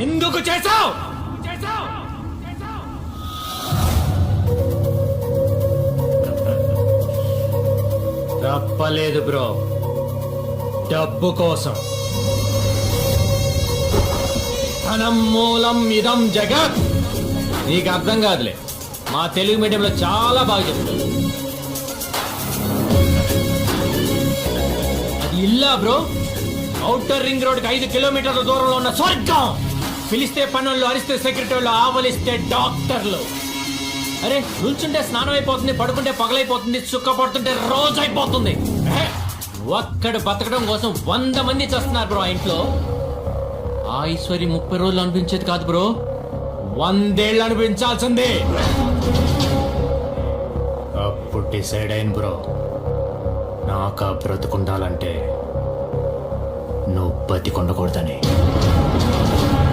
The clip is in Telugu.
ఎందుకు చేసావు? తప్పలేదు బ్రో, డబ్బు కోసం. ధనం మూలం ఇదం జగత్. నీకు అర్థం కాదులే, మా తెలుగు మీడియంలో చాలా బాగా చెప్తారు. అది ఇల్లా బ్రో? ఔటర్ రింగ్ రోడ్కి 5 కిలోమీటర్ల దూరంలో ఉన్న స్వర్గం. పిలిస్తే పనుల్లో, అరిస్తే సెక్రటరీలు, ఆవలిస్తే డాక్టర్లు. అరే కూర్చుంటే స్నానం అయిపోతుంది, పడుకుంటే పగలైపోతుంది, చుక్క పడుతుంటే రోజు అయిపోతుంది. ఒక్కడు బతకడం కోసం 100 మంది చేస్తున్నారు బ్రో ఆ ఇంట్లో. ఆ ఐశ్వర్యం 30 రోజులు అనిపించేది కాదు బ్రో, 100 ఏళ్ళు అనిపించాల్సిందే. అప్పుడు డిసైడ్ అయిన బ్రో, నాకు బ్రతుకుండాలంటే నువ్వు బతికొండకూడదని.